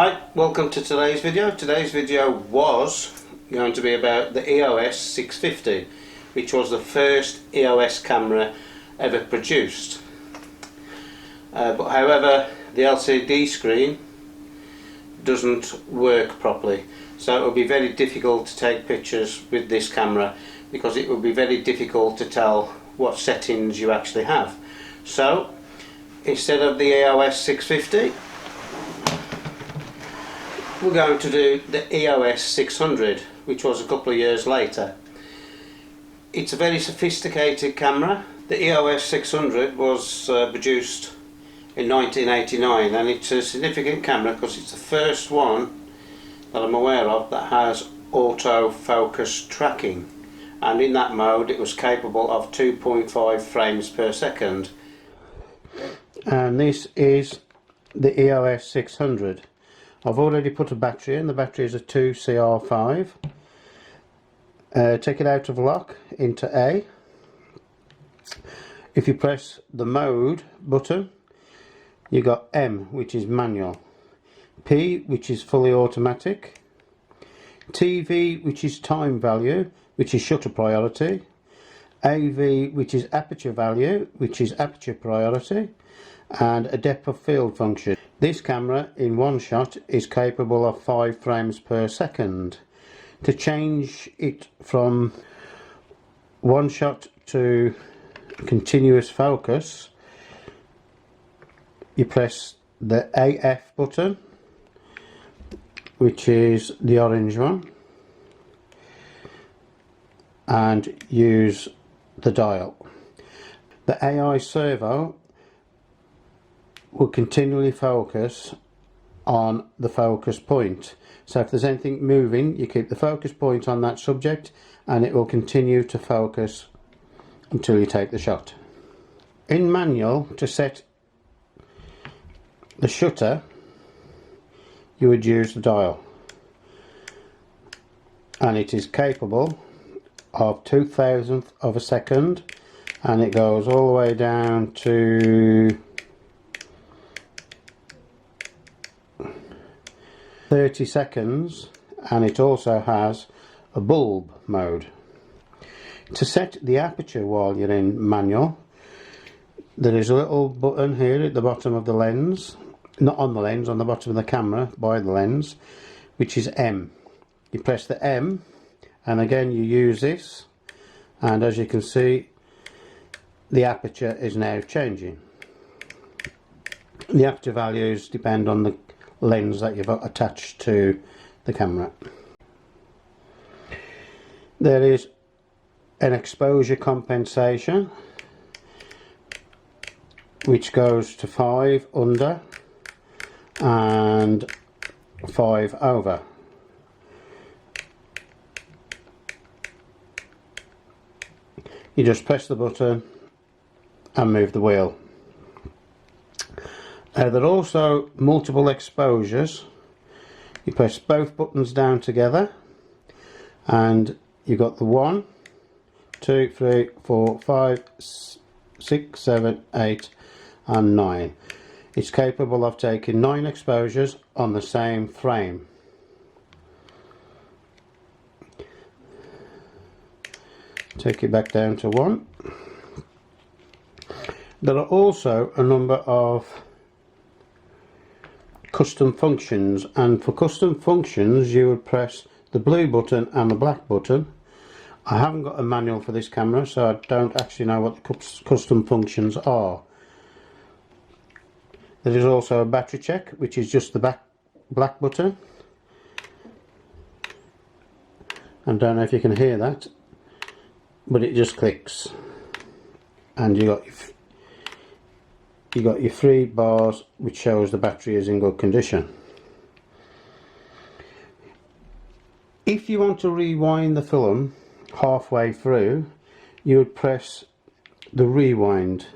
Hi, welcome to today's video. Today's video was going to be about the EOS 650, which was the first EOS camera ever produced. But however, the LCD screen doesn't work properly, so it will be very difficult to take pictures with this camera because it will be very difficult to tell what settings you actually have. So instead of the EOS 650, we're going to do the EOS 600, which was a couple of years later. It's a very sophisticated camera. The EOS 600 was produced in 1989, and it's a significant camera because it's the first one that I'm aware of that has autofocus tracking, and in that mode it was capable of 2.5 frames per second. And this is the EOS 600. I've already put a battery in. The battery is a 2CR5. Take it out of lock into A. If you press the mode button, you got M, which is manual, P, which is fully automatic, TV, which is time value, which is shutter priority, AV, which is aperture value, which is aperture priority, and a depth of field function. This camera in one shot is capable of 5 frames per second. To change it from one shot to continuous focus, you press the AF button, which is the orange one, and use the dial. The AI servo will continually focus on the focus point. So if there's anything moving, you keep the focus point on that subject and it will continue to focus until you take the shot. In manual, to set the shutter, you would use the dial, and it is capable of 2,000th of a second, and it goes all the way down to 30 seconds, and it also has a bulb mode. To set the aperture while you're in manual, there is a little button here at the bottom of the lens, not on the lens, on the bottom of the camera by the lens, which is M. You press the M and again you use this, and as you can see the aperture is now changing. The aperture values depend on the lens that you've attached to the camera. There is an exposure compensation which goes to 5 under and 5 over. You just press the button and move the wheel. There are also multiple exposures. You press both buttons down together and you've got the 1, 2, 3, 4, 5, 6, 7, 8 and 9. It's capable of taking 9 exposures on the same frame. Take it back down to 1. There are also a number of custom functions, and for custom functions you would press the blue button and the black button. I haven't got a manual for this camera, so I don't actually know what the custom functions are. There is also a battery check, which is just the black button, and don't know if you can hear that, but it just clicks, and you got your 3 bars which shows the battery is in good condition. If you want to rewind the film halfway through, you would press the rewind.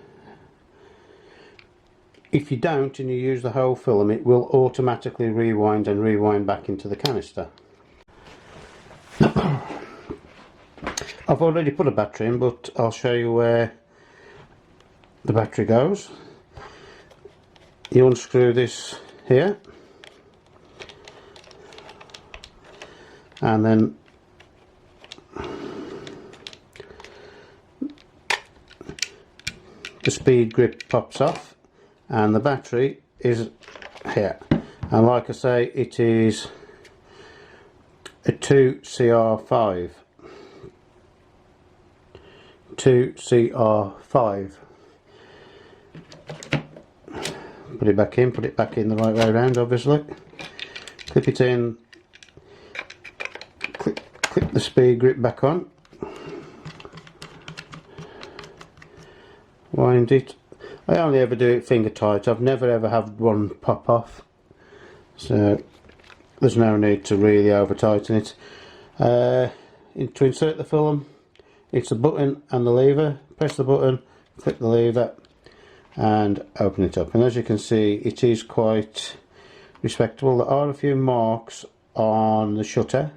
If you don't and you use the whole film, it will automatically rewind and rewind back into the canister. I've already put a battery in, but I'll show you where the battery goes. You unscrew this here and then the speed grip pops off and the battery is here, and like I say, it is a 2CR5. Put it back in the right way around, obviously. Clip it in, clip the speed grip back on, wind it. I only ever do it finger tight. I've never ever had one pop off, so there's no need to really over tighten it. To insert the film, it's the button and the lever. Press the button, flip the lever and open it up, and as you can see, it is quite respectable. There are a few marks on the shutter,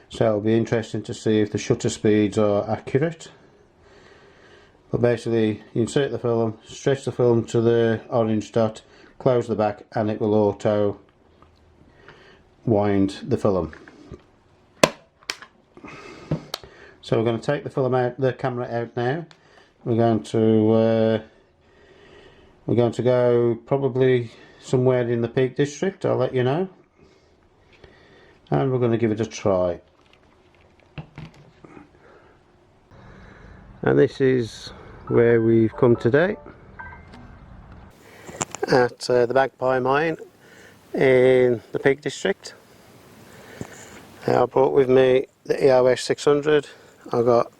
so it'll be interesting to see if the shutter speeds are accurate. But basically, you insert the film, stretch the film to the orange dot, close the back, and it will auto wind the film. So we're going to take the film out, the camera out now. We're going to go probably somewhere in the Peak District. I'll let you know, and we're going to give it a try. And this is where we've come today, at the Magpie mine in the Peak District. I brought with me the EOS 600. I've got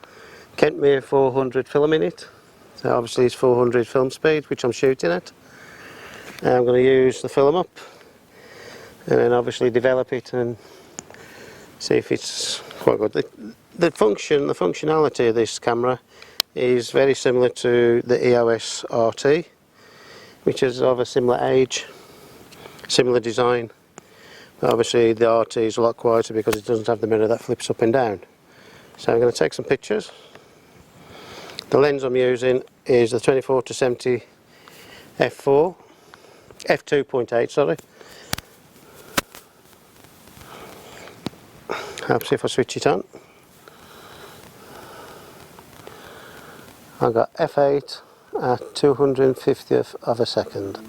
Canon 400 film in it, so obviously it's 400 film speed, which I'm shooting at. And I'm going to use the film up and then obviously develop it and see if it's quite good. The functionality of this camera is very similar to the EOS RT, which is of a similar age, similar design. But obviously the RT is a lot quieter because it doesn't have the mirror that flips up and down. So I'm going to take some pictures. The lens I'm using is the 24-70 f2.8, sorry. Helps if I switch it on. I've got f8 at 250th of a second.